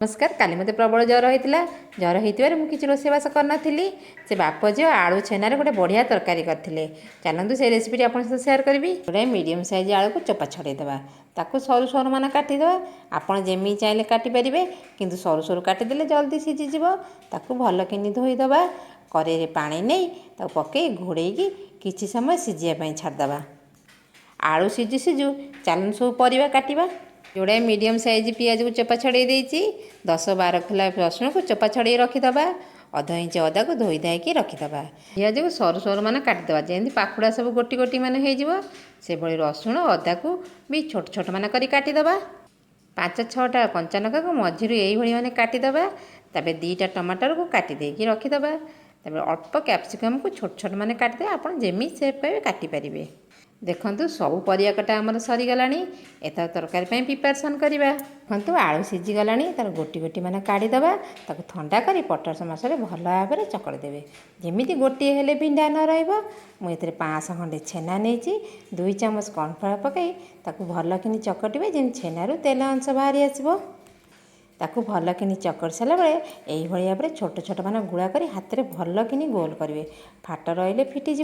नमस्कार। काली मते प्रबल ज्वर होता ज्वर होते मुझे रोषेबास करनी से बाप झी आलू छेनार गोटे बढ़िया तरकारी करते। चलतु से रेसिपी आप सेयार करी। गोटे मीडियम साइज आलू को चोपा छड़ेदेवा ताकू सरू सरू मान काटिदेवा। आपड़ जमी चाहिए काटिपारे कि सरू सरू काटिदेले जल्दी सीझीज। ताकू भल कि धोईदे कड़े पा नहीं पकई घोड़े कि समय सीझापी छाड़देवा। आलू सीझु सीझु चलूँ सब परिवा काटिबा। जोड़े मीडियम साइज पियाज को चोपा छड़े 10-12 खिला रसुण को चोपा छड़े रखीदे। अध इंच अदा को धोई धाई रखीदे। पियाज को सरू सरू मान काटिदेवा जमी पाखुड़ा सब गोटी गोटी मान से भली रसुण अदा को भी छोट छोट मान कर काटिदे। 5-6टा कंचा लंका को मझिरू यही मैंने काटिदे। तबे 2टा टमाटर को काटिदे रखीदे। अल्प कैप्सिकम को छोट छोट मान काटिदे। आप जमी सेप पाइबे काटिपारे। देखंतु सब परिया कटा आमर सरीगला। एथर तरकारी प्रिपेरेसन करवा। देखंतु आलू सीझीगला तार गोटी गोटी मान काढ़ीदे। ताकू ठंडा कर पटर मसले भल भाव में चकड़ीदेवे जमी गोटे हेले भिंडा न रही। 500 खंडे छेना नहीं 2 चामच कॉर्नफ्लावर पकई ताकू भल कि चकटे जमी छेनारू तेल अंश बाहरी आसो। ताकू भल कि चकड़ी सारा बेले यही भाव में छोट छोट मान गुड़ा कर हाथ में भल कि गोल करेंगे। फाट रही फिटिज।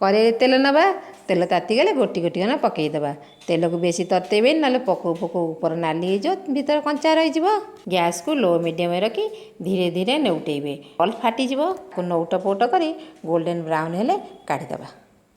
कड़े तेल नवा तेल तातीगले गोटी गोटी ना पकईदे। तेल को बेसी ततेबे ना पकऊ पकऊ ऊपर नाली भीतर कंचा रही। गैस को लो मीडियम रखी धीरे धीरे नौटेबे बल्ब फाटिज। नौट पोट कर गोल्डन ब्राउन हेले काढ़ीदे।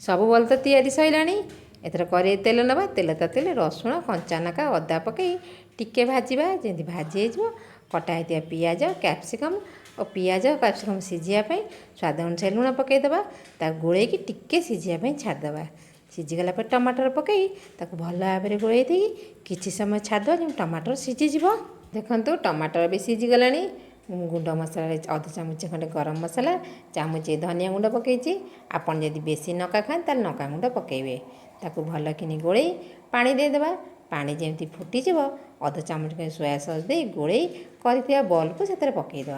सब बल तो तैयारी सैलानी। एथर कड़े तेल नवा तेल तातिले रसुण कंचा लंका अदा पकई टिके भाजवा जमी भाजी हो। कटा होता पियाज कैप्सिकम और पियाज कैप्सिकम सीझापी स्वाद अनुसार लुण पकईदे। गोलैक टिके सीझापी छाड़दे। सीझीगला टमाटर पकई भल भाव में गोलई दी कि समय छाड़द जमी टमाटर सीझीज। देखो टमाटर भी सीझीगला। गुंड मसला अध चामच खंडे गरम मसला चामच धनिया गुंड पकई। आपन जदि बेसी नका खाते नका गुंड पकईबे। ताकू भल कि गोलई पानी देदेबा। पानी जमी फुटीज अध चामच सोया सस दे गोलई कर बॉल को से पकईदे।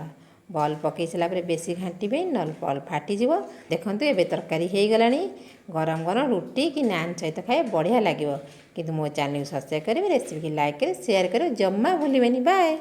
बॉल पकई सारा बेसी घाटे न बॉल फाटिज। देखो ये तरकारी हो गला। गरम गरम रुटी कि नान सहित खाए बढ़िया लगे। कि मो चैनल को सब्सक्राइब करेंगे रेसिपी की लाइक करें शेयर करें जम्मा भूलें। बाय।